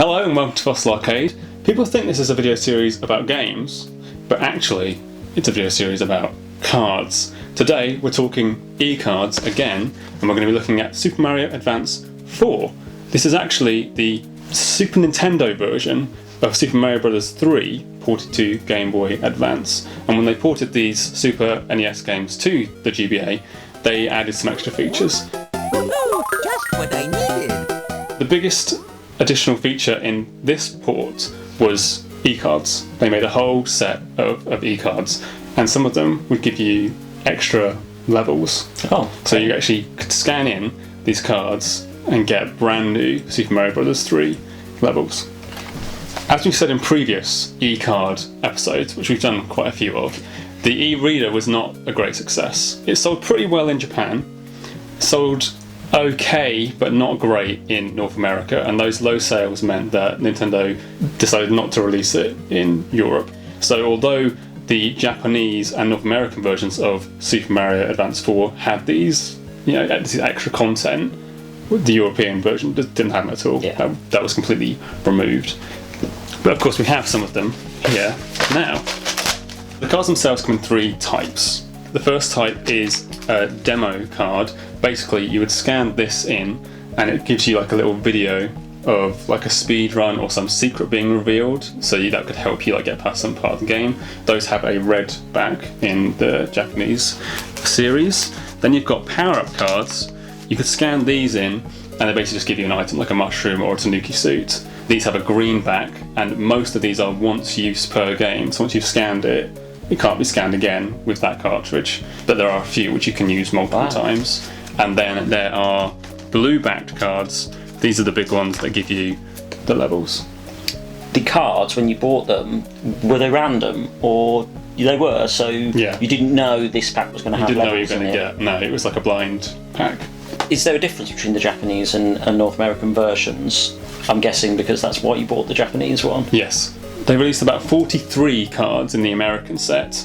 Hello and welcome to Fossil Arcade. People think this is a video series about games, but actually it's a video series about cards. Today we're talking e-cards again, and we're going to be looking at Super Mario Advance 4. This is actually the Super Nintendo version of Super Mario Bros. 3 ported to Game Boy Advance. And when they ported these Super NES games to the GBA, they added some extra features. Just what I needed. The biggest additional feature in this port was e-cards. They made a whole set of e-cards, and some of them would give you extra levels. Oh, so you actually could scan in these cards and get brand new Super Mario Bros. 3 levels. As we said in previous e-card episodes, which we've done quite a few of, the e-reader was not a great success. It sold pretty well in Japan, sold okay but not great in North America, and those low sales meant that Nintendo decided not to release it in Europe. So although the Japanese and North American versions of Super Mario Advance 4 had these, this extra content, the European version just didn't have them at all. Yeah. That was completely removed. But of course we have some of them here now. The cards themselves come in three types. The first type is a demo card. Basically you would scan this in and it gives you like a little video of like a speed run or some secret being revealed, so that could help you like get past some part of the game. Those have a red back in the Japanese series. Then you've got power-up cards. You could scan these in and they basically just give you an item like a mushroom or a Tanuki suit. These have a green back, and most of these are once use per game, so once you've scanned it, it can't be scanned again with that cartridge, but there are a few which you can use multiple times. And then there are blue backed cards. These are the big ones that give you the levels. The cards, when you bought them, were they random, or they were? So Yeah. you didn't know this pack was going to have You didn't know you levels were going in to it. get. No, it was like a blind pack. Is there a difference between the Japanese and North American versions? I'm guessing because that's why you bought the Japanese one. Yes. They released about 43 cards in the American set,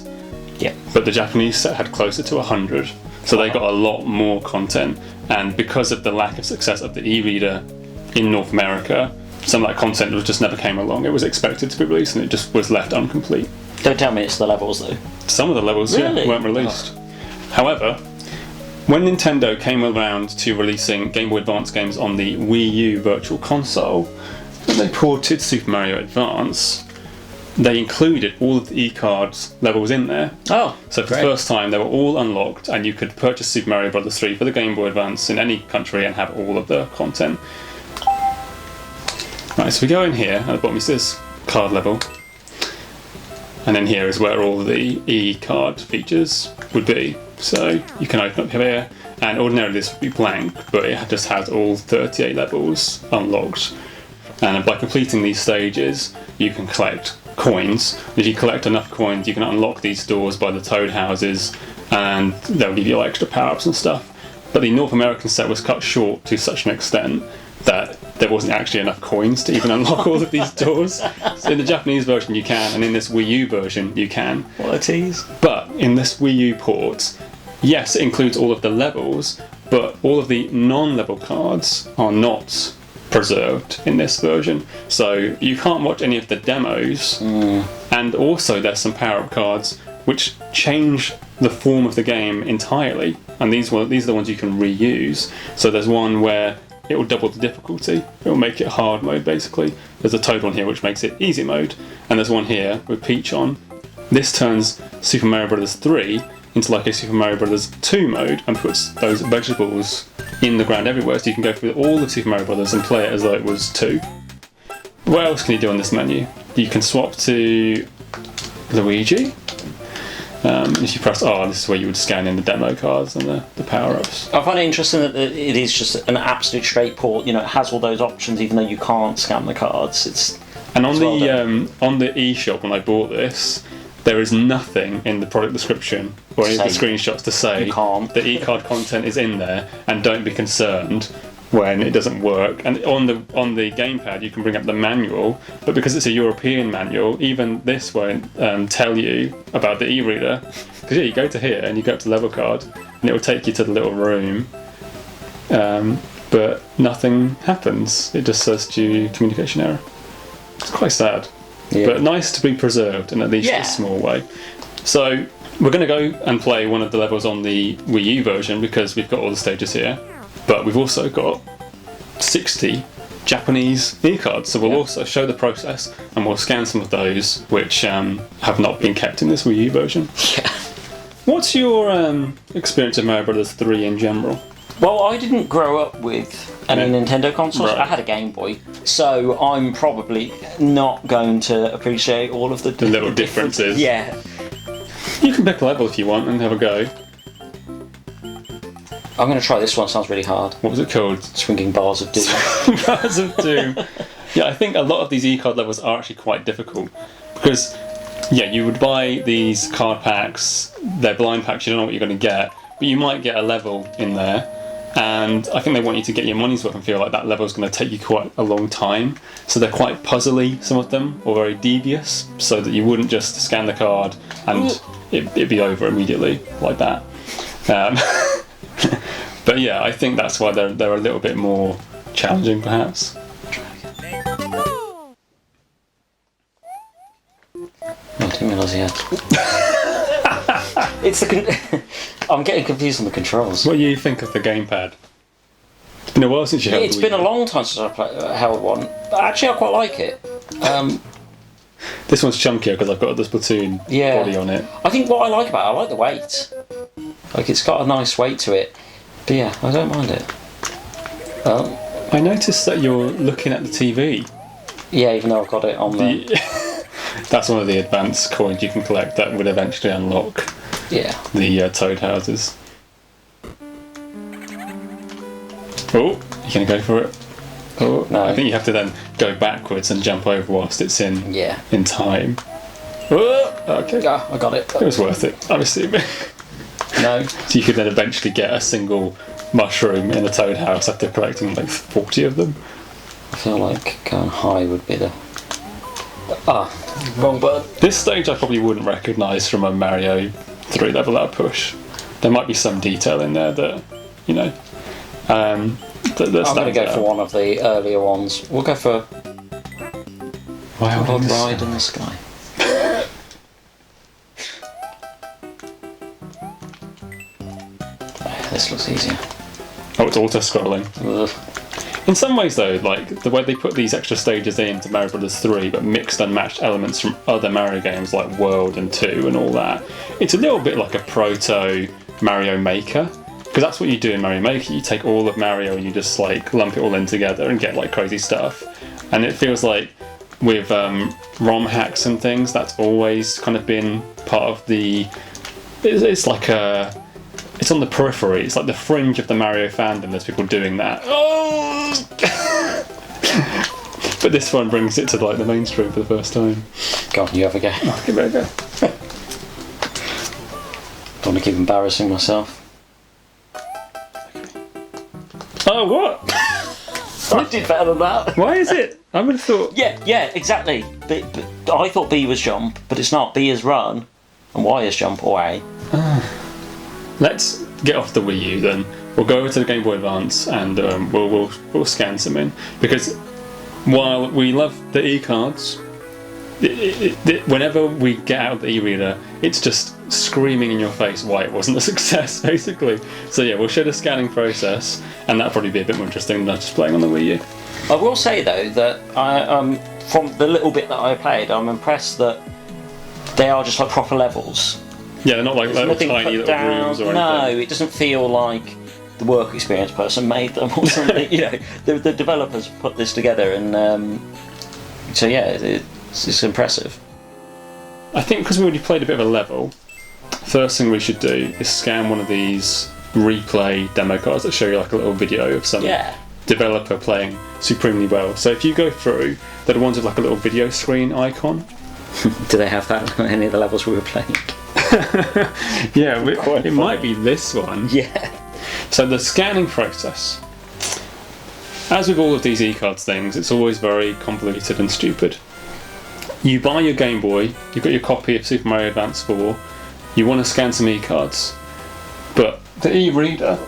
Yeah. but the Japanese set had closer to 100. So they got a lot more content, and because of the lack of success of the e-reader in North America, some of that content just never came along. It was expected to be released and it just was left incomplete. Don't tell me it's the levels though. Some of the levels Really? weren't released. However, when Nintendo came around to releasing Game Boy Advance games on the Wii U Virtual Console, when they ported Super Mario Advance, they included all of the e-cards levels in there. Oh, So for the first time they were all unlocked, and you could purchase Super Mario Bros. 3 for the Game Boy Advance in any country and have all of the content. Right, so we go in here, at the bottom it says card level, and then here is where all the e-card features would be. So you can open up here, and ordinarily this would be blank, but it just has all 38 levels unlocked. And by completing these stages, you can collect coins. If you collect enough coins, you can unlock these doors by the toad houses, and they'll give you extra power-ups and stuff. But the North American set was cut short to such an extent that there wasn't actually enough coins to even unlock all of these doors. So in the Japanese version you can, and in this Wii U version you can. what a tease. But in this Wii U port, yes, it includes all of the levels, but all of the non-level cards are not preserved in this version. So you can't watch any of the demos, and also there's some power-up cards which change the form of the game entirely, and these are the ones you can reuse. So there's one where it will double the difficulty. It will make it hard mode basically. There's a Toad one here which makes it easy mode, and there's one here with Peach on. This turns Super Mario Bros. 3 into like a Super Mario Bros. 2 mode and puts those vegetables in the ground everywhere, so you can go through all the Super Mario Bros. And play it as though it was 2. What else can you do on this menu? You can swap to Luigi. If you press R, this is where you would scan in the demo cards and the power-ups. I find it interesting that it is just an absolute straight port. It has all those options even though you can't scan the cards. And on well on the eShop when I bought this, there is nothing in the product description or any of the screenshots to say you can't. the e-card content is in there, and don't be concerned when it doesn't work. And on the gamepad you can bring up the manual, but because it's a European manual, even this won't tell you about the e-reader. Because you go to here and you go up to level card and it will take you to the little room but nothing happens. It just says due communication error. It's quite sad, but nice to be preserved in at least a small way. So we're going to go and play one of the levels on the Wii U version because we've got all the stages here, but we've also got 60 Japanese e-cards, so we'll also show the process and we'll scan some of those which have not been kept in this Wii U version. What's your experience of Mario Brothers 3 in general? Well, I didn't grow up with any Nintendo consoles. I had a Game Boy, so I'm probably not going to appreciate all of the little differences. Yeah. You can pick a level if you want and have a go. I'm going to try this one, sounds really hard. What was it called? Swinging Bars of Doom. Bars of Doom. Yeah, I think a lot of these e-card levels are actually quite difficult because, you would buy these card packs, they're blind packs, you don't know what you're going to get, but you might get a level in there, and I think they want you to get your money's worth and feel like that level's going to take you quite a long time. So they're quite puzzly, some of them, or very devious, so that you wouldn't just scan the card and it'd be over immediately like that. But yeah, I think that's why they're a little bit more challenging, perhaps. Oh, I didn't realise he had. It's the. I'm getting confused on the controls. What do you think of the gamepad? It's been a while since you held It's the been Wii a long time since I held one. But actually, I quite like it. This one's chunkier because I've got the Splatoon body on it. I think what I like about it, I like the weight. Like, it's got a nice weight to it. But yeah, I don't mind it. I noticed that you're looking at the TV. Yeah, even though I've got it on the... That's one of the advanced coins you can collect that would eventually unlock the Toad houses. Oh, you gonna go for it? Oh, no. I think you have to then go backwards and jump over whilst it's in time. Oh, okay. Yeah, I got it. It was worth it, I'm assuming. No. So you could then eventually get a single mushroom in a Toad house after collecting like 40 of them. I feel like going high would be the... wrong button. This stage I probably wouldn't recognise from a Mario 3 level that I push. There might be some detail in there that, you know... I'm going to go for one of the earlier ones. We'll go for... Wild Ride in the Sky. This looks easier. Oh, it's auto-scrolling. In some ways though, like the way they put these extra stages into Mario Brothers 3 but mixed and matched elements from other Mario games like World and 2 and all that, it's a little bit like a proto Mario Maker, because that's what you do in Mario Maker. You take all of Mario and you just like lump it all in together and get like crazy stuff. And it feels like with ROM hacks and things, that's always kind of been part of the... It's like a... It's on the periphery. It's like the fringe of the Mario fandom. There's people doing that. Oh! But this one brings it to like the mainstream for the first time. Go on, you have a go. Oh, give it a go. Don't want to keep embarrassing myself. Oh, what? I did better than that. Why is it? I would have thought... Yeah, exactly. But I thought B was jump, but it's not. B is run, and Y is jump, or A. Let's get off the Wii U then. We'll go over to the Game Boy Advance and we'll scan some in, because while we love the e-cards, whenever we get out of the e-reader, it's just screaming in your face why it wasn't a success, basically. So yeah, we'll show the scanning process, and that'll probably be a bit more interesting than just playing on the Wii U. I will say though that from the little bit that I played, I'm impressed that they are just like proper levels. Yeah, they're not like little tiny little rooms or anything. No, it doesn't feel like the work experience person made them or something. You know, the developers put this together, and so yeah, it's impressive. I think because we already played a bit of a level, first thing we should do is scan one of these replay demo cards that show you like a little video of some developer playing supremely well. So if you go through, they're the ones with like a little video screen icon. Do they have that on any of the levels we were playing? Yeah, it might be this one. Yeah. So the scanning process, as with all of these e-cards things, it's always very convoluted and stupid. You buy your Game Boy, you've got your copy of Super Mario Advance 4, you want to scan some e-cards, but the e-reader,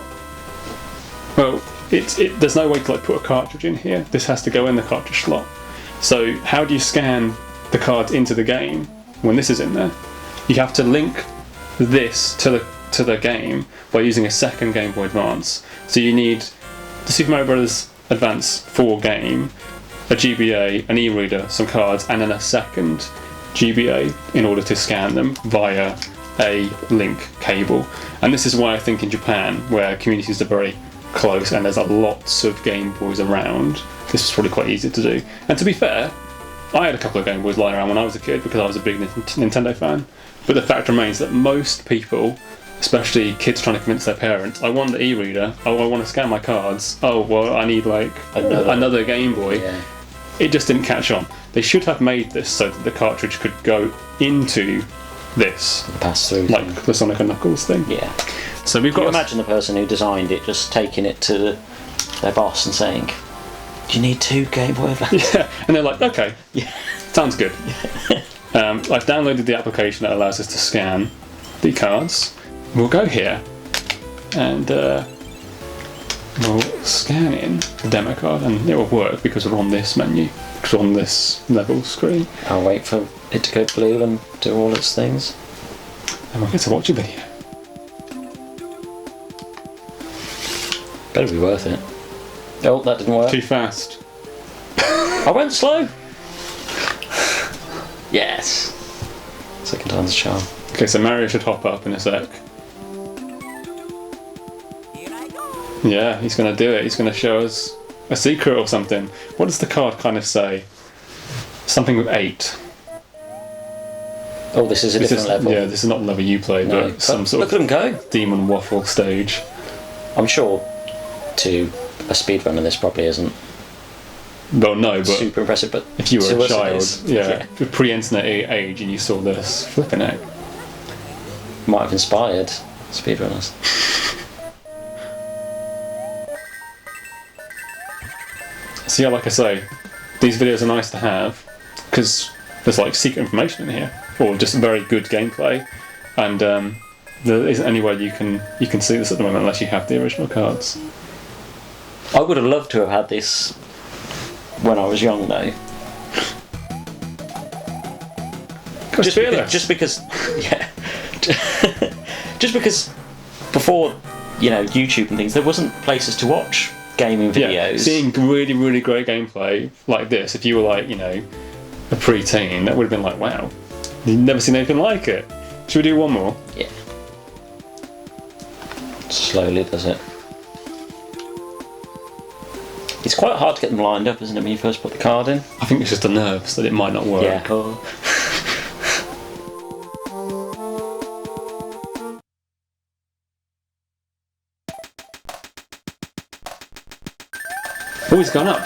well, there's no way to like put a cartridge in here. This has to go in the cartridge slot. So how do you scan the cards into the game when this is in there? You have to link this to the game by using a second Game Boy Advance. So you need the Super Mario Bros. Advance 4 game, a GBA, an e-reader, some cards, and then a second GBA in order to scan them via a link cable. And this is why I think in Japan, where communities are very close and there's lots of Game Boys around, this was probably quite easy to do. And to be fair, I had a couple of Game Boys lying around when I was a kid because I was a big Nintendo fan. But the fact remains that most people, especially kids trying to convince their parents, I want the e-reader, oh, I want to scan my cards, oh, well, I need like another Game Boy. Yeah. It just didn't catch on. They should have made this so that the cartridge could go into this. Pass through. Like the Sonic and Knuckles thing. Yeah. So we've Can got you imagine the person who designed it just taking it to their boss and saying, do you need 2 Game Boy Advance? Yeah, and they're like, okay, Yeah. sounds good. I've downloaded the application that allows us to scan the cards. We'll go here and we'll scan in the demo card, and it will work because we're on this menu, because we're on this level screen. I'll wait for it to go blue and do all its things. And we'll get to watch a video. Better be worth it. Oh, that didn't work. Too fast. I went slow. Yes. Second time's a charm. Okay, so Mario should hop up in a sec. Here I go. Yeah, he's going to do it. He's going to show us a secret or something. What does the card kind of say? Something with 8. Oh, this is a different level. Yeah, this is not the level you played, No. but some sort Look at of them go. demon waffle stage. I'm sure to a speedrunner this probably isn't Well, no, but super impressive, but if you were to a us it child, is. yeah, pre-internet age, and you saw this, flipping heck. Might have inspired speedrunners. So yeah, like I say, these videos are nice to have because there's like secret information in here, or just very good gameplay, and there isn't any way you can see this at the moment unless you have the original cards. I would have loved to have had this when I was young, though. Just because, yeah, just because before, you know, YouTube and things, there wasn't places to watch gaming videos. Yeah, seeing really, really great gameplay like this, if you were like, you know, a pre-teen, that would have been like, wow, you've never seen anything like it. Should we do one more? Yeah. Slowly does it. It's quite hard to get them lined up, isn't it, when you first put the card in? I think it's just the nerves that it might not work. Yeah. Oh, he's gone up.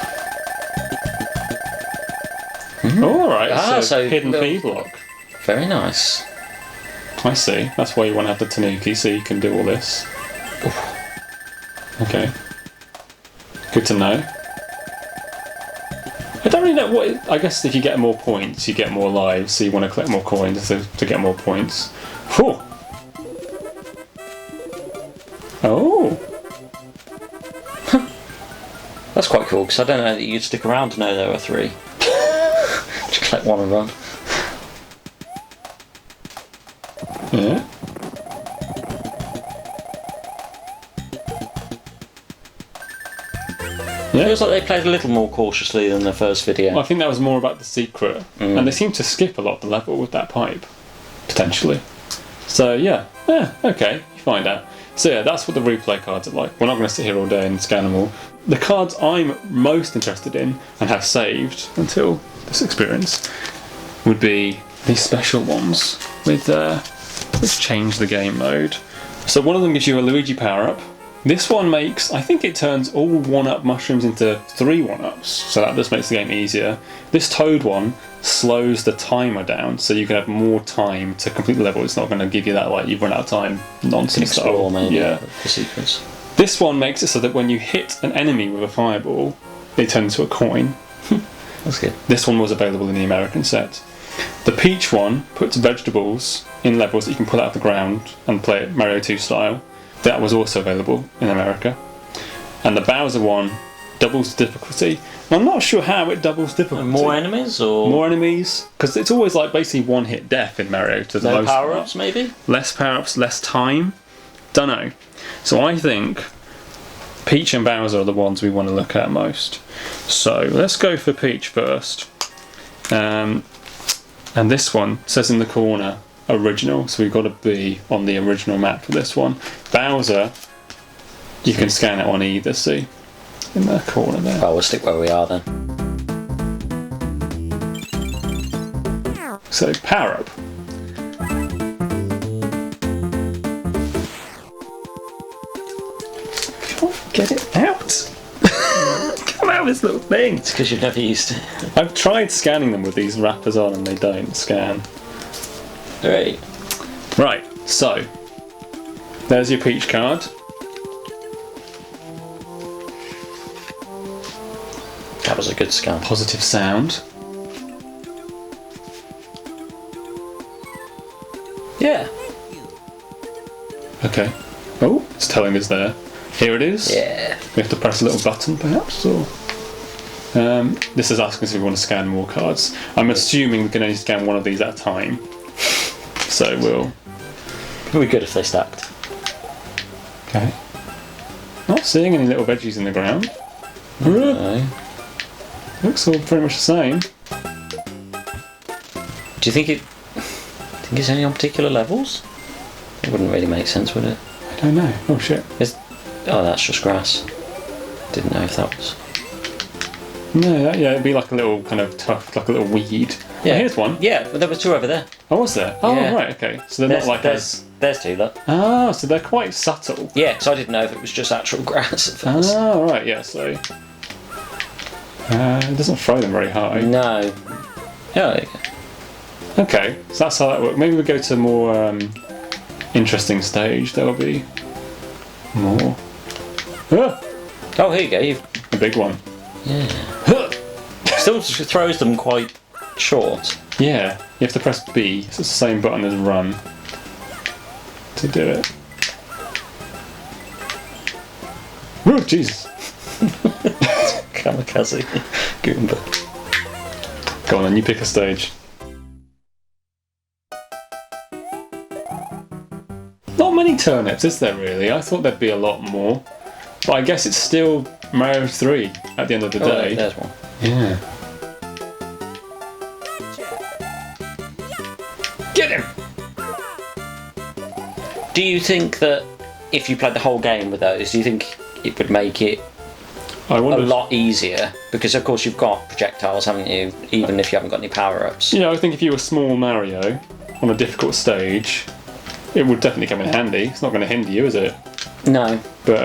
Alright, so hidden P block. Very nice. I see. That's why you want to have the Tanuki, so you can do all this. Okay. Good to know. I don't really know what... I guess if you get more points, you get more lives, so you want to collect more coins to get more points. Whew. Oh! That's quite cool, because I don't know that you'd stick around to know there were 3. Just collect one and run. Yeah. It feels like they played a little more cautiously than the first video. Well, I think that was more about the secret. And they seem to skip a lot of the level with that pipe. Potentially. So, yeah. Okay. You find out. So, yeah, that's what the replay cards are like. We're not going to sit here all day and scan them all. The cards I'm most interested in, and have saved until this experience, would be these special ones with, let's change the game mode. So one of them gives you a Luigi power-up. This one makes, I think it turns all 1-up mushrooms into 3 1-ups, so that just makes the game easier. This Toad one slows the timer down, so you can have more time to complete the level. It's not going to give you that, like, you've run out of time nonsense Explore, maybe, yeah. the sequence. This one makes it so that when you hit an enemy with a fireball, it turns into a coin. That's good. This one was available in the American set. The Peach one puts vegetables in levels that you can pull out of the ground and play it Mario 2 style. That was also available in America. And the Bowser one doubles difficulty. And I'm not sure how it doubles difficulty. More enemies or More enemies? Because it's always like basically one-hit death in Mario to the no most power-ups, part. maybe? Less power-ups, less time. Don't know. So I think Peach and Bowser are the ones we want to look at most. So let's go for Peach first. And this one says in the corner original, so we've got to be on the original map for this one. Bowser, you can scan it on either, see? In the corner there. Oh, we'll stick where we are then. So power up. Can't get it out. Come out of this little thing. It's because you've never used it. I've tried scanning them with these wrappers on and they don't scan. Right. Right, so there's your Peach card. That was a good scan. Positive sound. Yeah. Okay. Oh, it's telling us there. Here it is. Yeah. We have to press a little button, perhaps, or this is asking us if we want to scan more cards. I'm assuming we can only scan one of these at a time. So we'll. It'd be good if they stacked. Okay. Not seeing any little veggies in the ground. No. Looks all pretty much the same. Do you think it's any on particular levels? It wouldn't really make sense, would it? I don't know. Oh shit. Oh, that's just grass. Didn't know if that was. No, yeah, it'd be like a little kind of tough, like a little weed. Yeah. Oh, here's one. Yeah, but there were two over there. Oh, was there? Oh, Yeah. right, okay. So they're not like there's two, look. Ah, so they're quite subtle. Yeah, because I didn't know if it was just actual grass at first. Ah, right, yeah, so. It doesn't throw them very high. No. Yeah. Okay, so that's how that works. Maybe we go to a more interesting stage. There'll be more. Ah, Oh, here you go. You've a big one. yeah. Huh. Still throws them quite short. Yeah, you have to press B. It's the same button as run to do it. Oh, Jesus. Kamikaze. Goomba. Go on then, you pick a stage. Not many turnips, is there really? I thought there'd be a lot more. But I guess it's still Mario 3 at the end of the day. There's one. Yeah. Get him! Do you think that if you played the whole game with those, do you think it would make it I a wonder. lot easier? Because of course you've got projectiles, haven't you? Even if you haven't got any power-ups. You know, I think if you were small Mario on a difficult stage, it would definitely come in handy. It's not going to hinder you, is it? No. But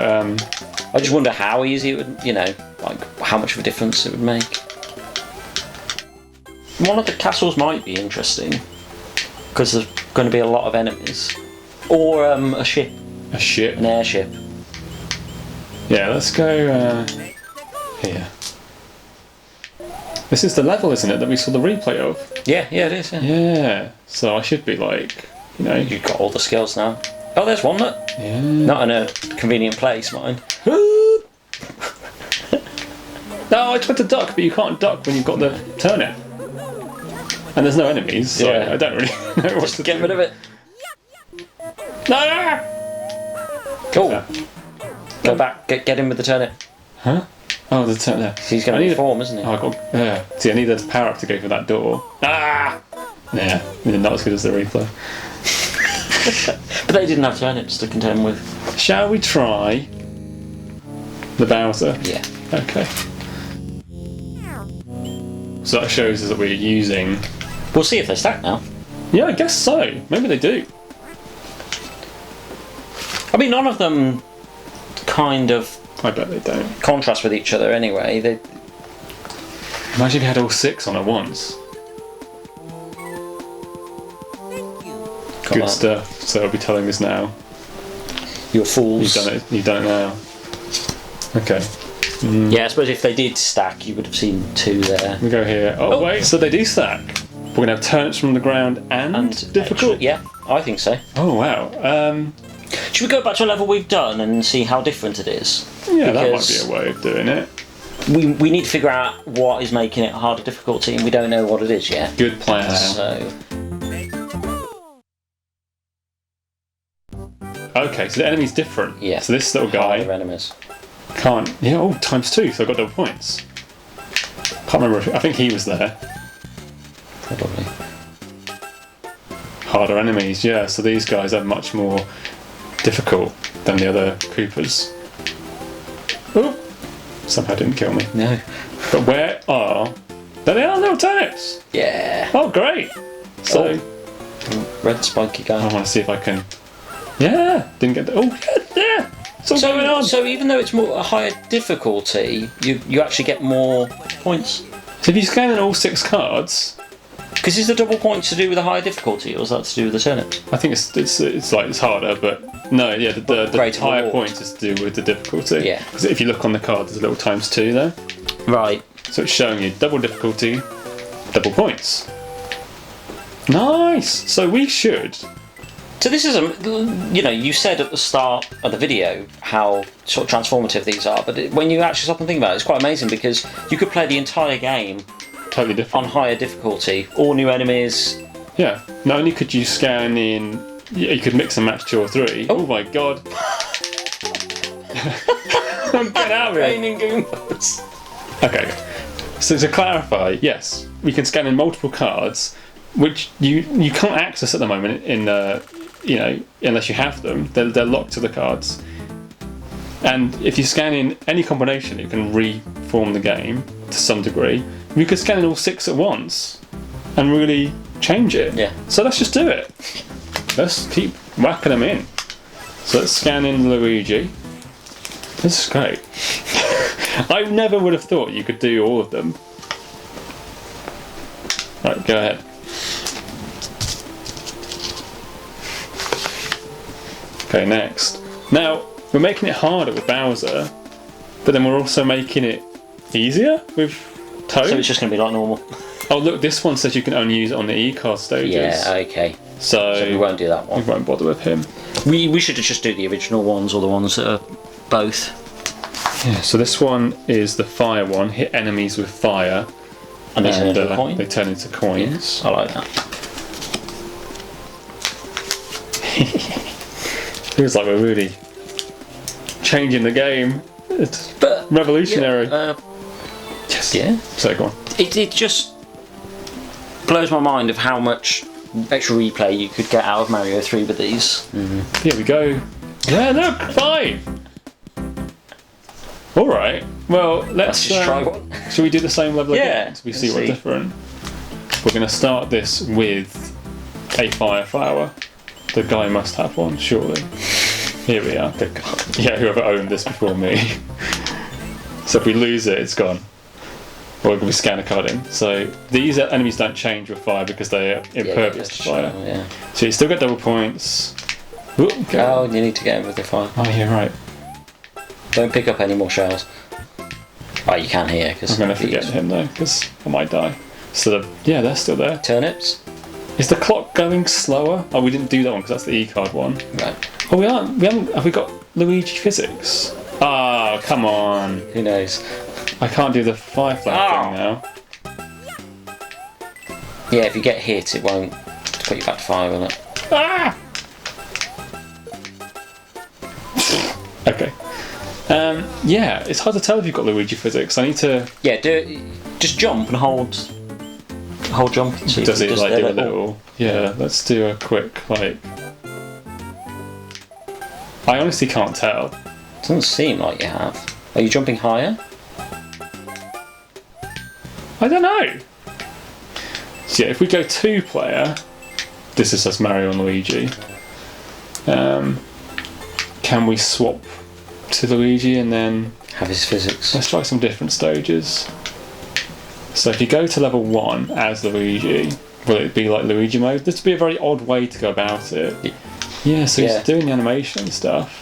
I just wonder how easy it would, like how much of a difference it would make. One of the castles might be interesting because there's going to be a lot of enemies, or a ship, a ship. an airship. Yeah, let's go here. This is the level, isn't it, that we saw the replay of? Yeah, it is. Yeah. Yeah. So I should be like, you know. You've got all the skills now. Oh, there's one look. Yeah. Not in a convenient place, mind. No, I tried to duck, but you can't duck when you've got the turnip. And there's no enemies, so Yeah. I don't really know what to Get do. rid of it. No! Cool. Yeah. Go back. Get in with the turnip. Huh? Oh, there's a turnip there. He's going I to need reform, isn't he? Oh, I got. Yeah. See, I need a power up to go for that door. Ah! Yeah, not as good as the replay. But they didn't have turnips to contend with. Shall we try the Bowser? Yeah. Okay. So that shows us that we're using. We'll see if they stack now. Yeah, I guess so. Maybe they do. I mean, none of them kind of I bet they don't. contrast with each other anyway. They. Imagine if you had all 6 on at once. Come Good on. stuff. So I'll be telling us now. You're fools. You've done it. You've done it now. Okay. Yeah, I suppose if they did stack, you would have seen 2 there. We go here. Oh, wait. So they do stack. We're gonna have turnips from the ground and difficult. Extra, yeah, I think so. Oh wow. Should we go back to a level we've done and see how different it is? Yeah, that might Because be a way of doing it. we need to figure out what is making it harder difficulty, and we don't know what it is yet. Good plan. So, Okay, so the enemy's different. yeah. So this little guy Harder enemies. can't. Yeah, oh, ×2, so I got double points. Can't remember. I think he was there. Probably. Harder enemies, yeah. So these guys are much more difficult than the other Koopas. Oh, somehow didn't kill me. No. But where are? There they are, little turnips. Yeah. Oh, great. So Red spiky guy. I want to see if I can. Yeah, didn't get. Oh, yeah. It's all going on. So even though it's a higher difficulty, you actually get more points. So if you scan in all 6 cards, Because is the double points to do with a higher difficulty, or is that to do with the turnips? I think it's harder, but no, yeah, the Greater higher reward. points is to do with the difficulty. Yeah. Because if you look on the card, there's a little ×2 there, Right. so it's showing you double difficulty, double points. Nice. So we should. So this is you said at the start of the video how sort of transformative these are, but when you actually stop and think about it, it's quite amazing because you could play the entire game Totally different. on higher difficulty, all new enemies. Yeah. Not only could you scan in, you could mix and match 2 or 3. Oh my god. Get out of here. Raining Goombas. Okay. So to clarify, yes, we can scan in multiple cards, which you can't access at the moment in unless you have them. They're locked to the cards. And if you scan in any combination, it can reform the game to some degree. We could scan in all 6 at once and really change it. Yeah. So let's just do it. Let's keep whacking them in. So let's scan in Luigi. This is great. I never would have thought you could do all of them. Right, go ahead. Okay, next. Now, we're making it harder with Bowser, but then we're also making it easier with Toad. So it's just going to be like normal. Oh look, this one says you can only use it on the E-card stages. Yeah, okay. So We won't do that we one. won't bother with him. We should just do the original ones or the ones that are both. Yeah, so this one is the fire one. Hit enemies with fire. And they turn into a coin. They turn into coins. I like that. Feels like we're really changing the game. It's But revolutionary. yes. Yes. Yeah. So go on. It just blows my mind of how much extra replay you could get out of Mario 3 with these. Here we go. Yeah, look, 5. All right. Well, let's just try one. Shall we do the same level Yeah, again? So we see let's what's see. different. We're going to start this with a fire flower. The guy must have one, surely. Here we are. The guy. Yeah, whoever owned this before me. So if we lose it, it's gone. Or we scan a card in. So these enemies don't change with fire because they are impervious to fire. Yeah. So you still get double points. Ooh, okay. Oh, you need to get in with the fire. Oh, yeah, right. Don't pick up any more shells. Oh, you can here because I'm going to forget him though, because I might die. So they're still there. turnips. Is the clock going slower? Oh, we didn't do that one because that's the E-card one. Right. Oh, we aren't. We haven't. Have we got Luigi physics? Ah, come on. Who knows? I can't do the firefly thing now. Yeah, if you get hit, it won't put you back to fire, will it? Ah! Okay. Yeah, it's hard to tell if you've got Luigi physics. I need to. Yeah, do it. Just jump and hold jump. And see if Does it like do a little- little? Yeah, let's do a quick like. I honestly can't tell. Doesn't seem like you have. Are you jumping higher? I don't know. So yeah, if we go 2-player, this is just Mario and Luigi. Can we swap to Luigi and then Have his physics. let's try some different stages. So if you go to level 1 as Luigi, will it be like Luigi mode? This would be a very odd way to go about it. Yeah, so Yeah. he's doing the animation and stuff.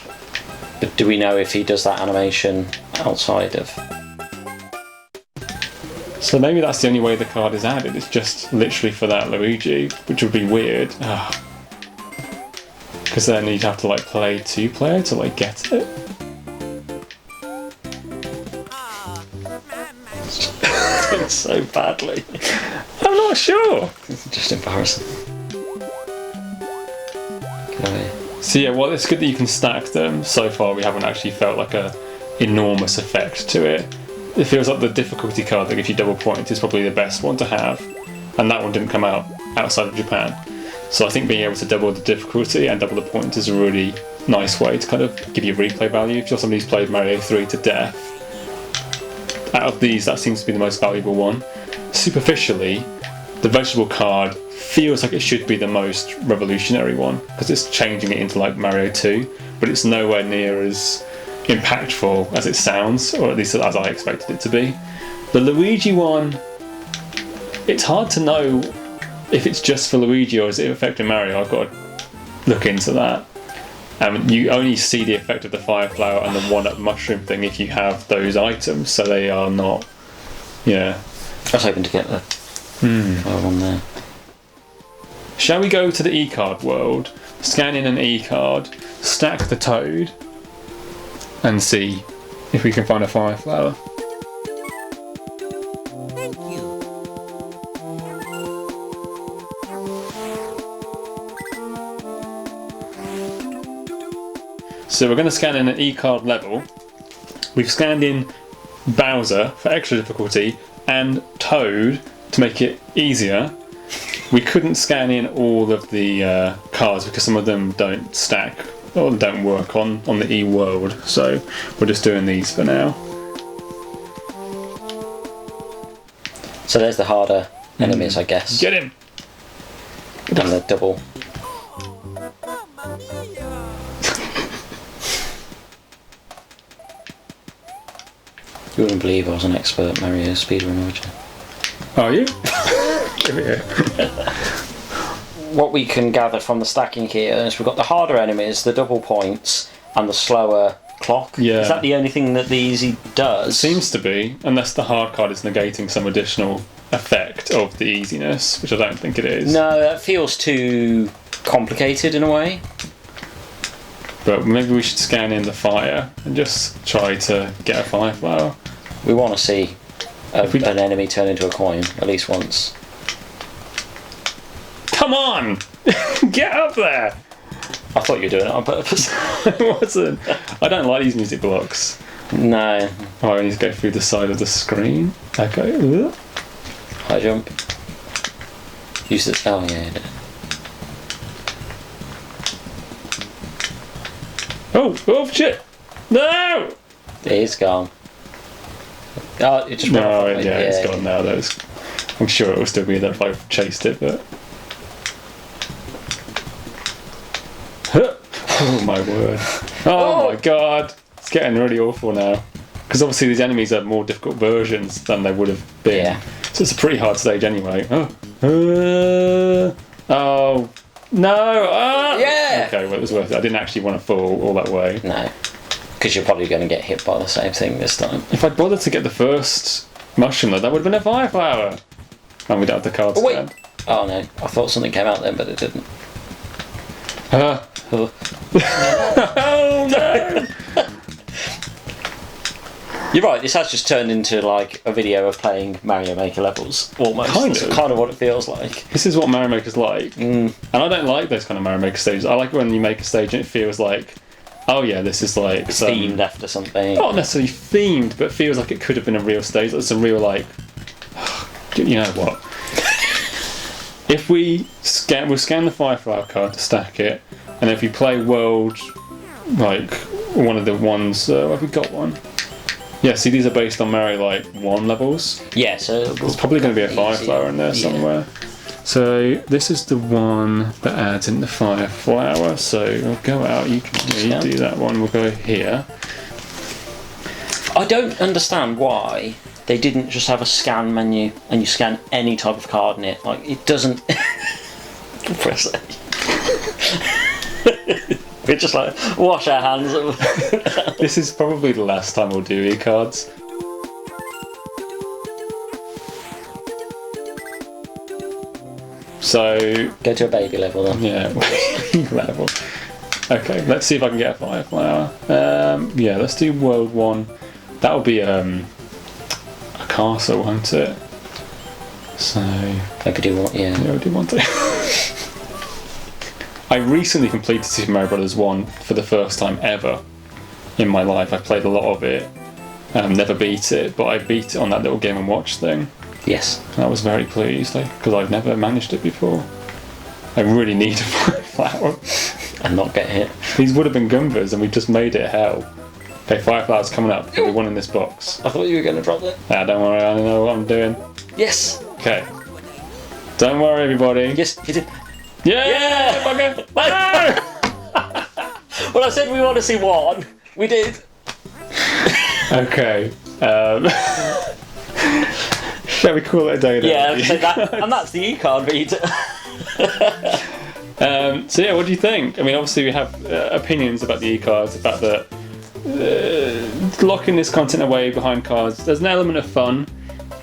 But do we know if he does that animation outside of? So maybe that's the only way the card is added. It's just literally for that Luigi, which would be weird. Ah. Because then you'd have to like play 2-player to like get it. It's so badly. I'm not sure. It's just embarrassing. Okay. So yeah, well, it's good that you can stack them. So far, we haven't actually felt like a enormous effect to it. It feels like the difficulty card that gives you double point is probably the best one to have, and that one didn't come out outside of Japan. So I think being able to double the difficulty and double the points is a really nice way to kind of give you replay value. If you're somebody who's played Mario 3 to death, out of these, that seems to be the most valuable one. Superficially, the vegetable card feels like it should be the most revolutionary one because it's changing it into like Mario 2, but it's nowhere near as impactful as it sounds, or at least as I expected it to be. The Luigi one, it's hard to know if it's just for Luigi or is it affecting Mario. I've got to look into that. You only see the effect of the fire flower and the 1-up mushroom thing if you have those items, so they are not. Yeah. I was hoping to get the one there. Shall we go to the e-card world, scan in an e-card, stack the toad, and see if we can find a fire flower? Thank you. So we're going to scan in an e-card level. We've scanned in Bowser for extra difficulty and Toad to make it easier. We couldn't scan in all of the cards because some of them don't stack or don't work on the e-world, so we're just doing these for now. So there's the harder enemies, I guess. Get him! And the double. Mamma mia. You wouldn't believe I was an expert Mario speedrunner, would you? Are you? Give it here. What we can gather from the stacking here is we've got the harder enemies, the double points, and the slower clock. Yeah. Is that the only thing that the easy does? Seems to be, unless the hard card is negating some additional effect of the easiness, which I don't think it is. No, that feels too complicated in a way. But maybe we should scan in the fire and just try to get a fire flower. We want to see an enemy turn into a coin at least once. Come on! Get up there! I thought you were doing it on purpose. I wasn't. I don't like these music blocks. No. Oh, I need to go through the side of the screen. Okay. High jump. Use this. Oh, yeah, you did. Oh, shit! No! It's gone. Oh, it just No, ran off. yeah, it's gone now. I'm sure it will still be there if I chased it, but. Oh my word. Oh my god. It's getting really awful now. Because obviously these enemies are more difficult versions than they would have been. Yeah. So it's a pretty hard stage anyway. Oh. No. Yeah. Okay, well it was worth it. I didn't actually want to fall all that way. No. Because you're probably going to get hit by the same thing this time. If I'd bothered to get the first mushroom though, that would have been a fire flower. And we'd have the cards. Oh, wait. Oh no. I thought something came out then, but it didn't. Oh no! You're right, this has just turned into like a video of playing Mario Maker levels, almost. Kind That's of. kind of what it feels like. This is what Mario Maker's like. And I don't like those kind of Mario Maker stages. I like when you make a stage and it feels like, oh yeah, this is like Themed after something. not necessarily themed, but feels like it could have been a real stage. It's a real like, you know what? If we'll scan the Fireflower card to stack it, and if we play World, like one of the ones, have we got one? Yeah, see these are based on Mario like 1 levels. Yeah, so There's probably going to be a Fireflower in there somewhere. So this is the one that adds in the Fireflower. So we'll go out, you do that one, we'll go here. I don't understand why they didn't just have a scan menu and you scan any type of card in it. Like, it doesn't... Press A. We're just like, wash our hands. This is probably the last time we'll do e-cards. So... Go to a baby level then. Yeah, level. Okay, let's see if I can get a Fireflower. Yeah, let's do World 1. That'll be a castle, won't it? So... Maybe do what, yeah. Yeah, we do want to. I recently completed Super Mario Bros. 1 for the first time ever in my life. I played a lot of it, never beat it, but I beat it on that little Game & Watch thing. Yes. And I was very pleased, because I've never managed it before. I really need a Fireflower. And not get hit. These would have been Goombas, and we just made it hell. Okay, Fireflower's coming up. There'll be one in this box. I thought you were going to drop it. Nah, don't worry, I know what I'm doing. Yes. Okay. Don't worry, everybody. Yes, you did. Yeah! Bugger! No! Well, I said we want to see one. We did. Okay. Shall we call it a day then? Yeah, so that, and that's the e-card reader. So yeah, what do you think? I mean, obviously we have opinions about the e-cards, the fact that locking this content away behind cards, there's an element of fun.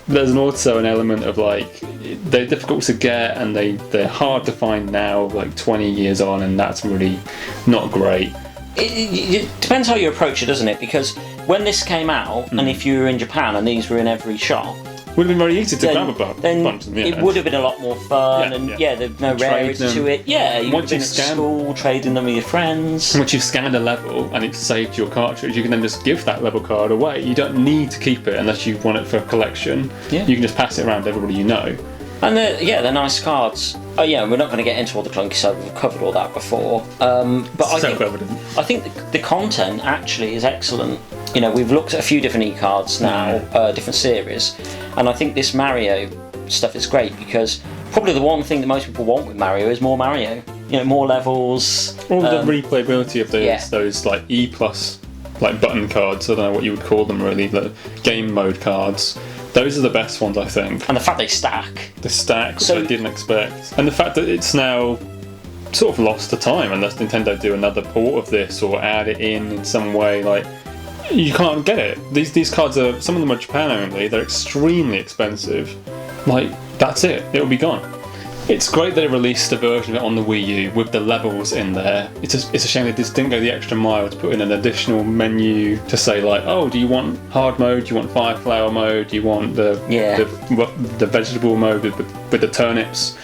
There's also an element of like, they're difficult to get and they're hard to find now, like 20 years on, and that's really not great. It depends how you approach it, doesn't it? Because when this came out, and if you were in Japan and these were in every shop, would have been very easy to grab a bunch of them. It would have been a lot more fun, there's no rarity to it. Yeah, you could have been at school trading them with your friends. Once you've scanned a level and it's saved your cartridge, you can then just give that level card away. You don't need to keep it unless you want it for a collection. Yeah. You can just pass it around to everybody you know. And they're nice cards. Oh yeah, we're not going to get into all the clunky stuff. We've covered all that before. But I think the content actually is excellent. You know, we've looked at a few different e-cards now, different series, and I think this Mario stuff is great because probably the one thing that most people want with Mario is more Mario. You know, more levels. All the replayability of those like E+ like button cards. I don't know what you would call them really. The game mode cards. Those are the best ones, I think. And the fact they stack. The stack, which I didn't expect. And the fact that it's now sort of lost to time unless Nintendo do another port of this or add it in some way. Like, you can't get it. These cards are, some of them are Japan only. They're extremely expensive. Like, that's it. It'll be gone. It's great that it released a version of it on the Wii U with the levels in there. It's a shame they just didn't go the extra mile to put in an additional menu to say like, oh, do you want hard mode? Do you want Fireflower mode? Do you want the vegetable mode with the turnips?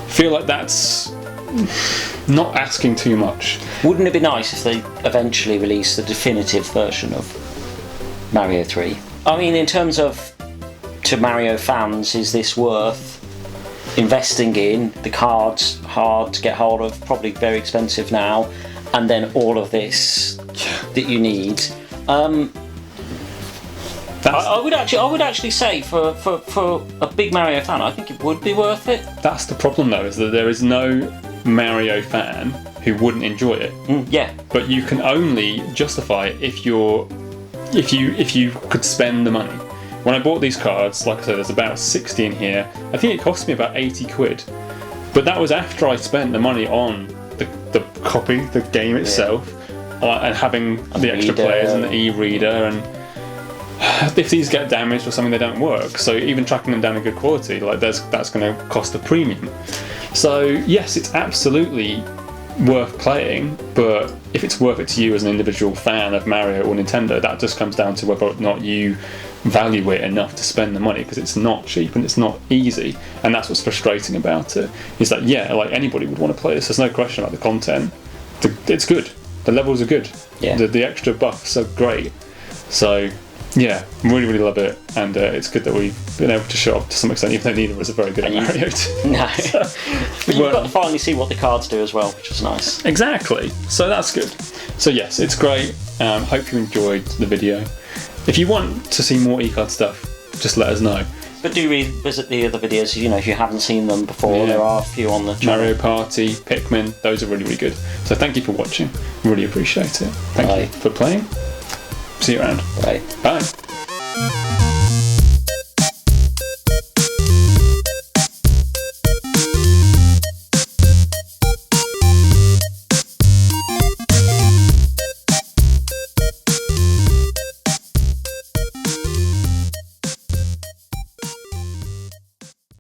Feel like that's not asking too much. Would-not it be nice if they eventually released the definitive version of Mario 3? I mean, in terms of to Mario fans, is this worth investing in? The cards hard to get hold of, probably very expensive now, and then all of this that you need. I would actually say for a big Mario fan, I think it would be worth it. That's the problem though, is that there is no Mario fan who wouldn't enjoy it. Yeah. But you can only justify it if you could spend the money. When I bought these cards, like I said, there's about 60 in here. I think it cost me about 80 quid. But that was after I spent the money on the copy, the game itself, and having the extra players and the e-reader. And if these get damaged or something, they don't work. So even tracking them down in good quality, like that's going to cost a premium. So yes, it's absolutely worth playing, but if it's worth it to you as an individual fan of Mario or Nintendo, that just comes down to whether or not you value it enough to spend the money, because it's not cheap and it's not easy, and that's what's frustrating about it, is that like anybody would want to play this. There's no question about the content. It's good. The levels are good. Yeah. The extra buffs are great. So yeah, really, really love it, and it's good that we've been able to show up to some extent, even though neither of us are very good at Mario. No. But you've got to finally see what the cards do as well, which is nice. Exactly. So that's good. So yes, it's great. Hope you enjoyed the video. If you want to see more e-card stuff, just let us know. But do revisit the other videos, if you haven't seen them before. Yeah. There are a few on the channel. Mario Party, Pikmin, those are really, really good. So thank you for watching. Really appreciate it. Thank you for playing. See you around. Bye. Bye.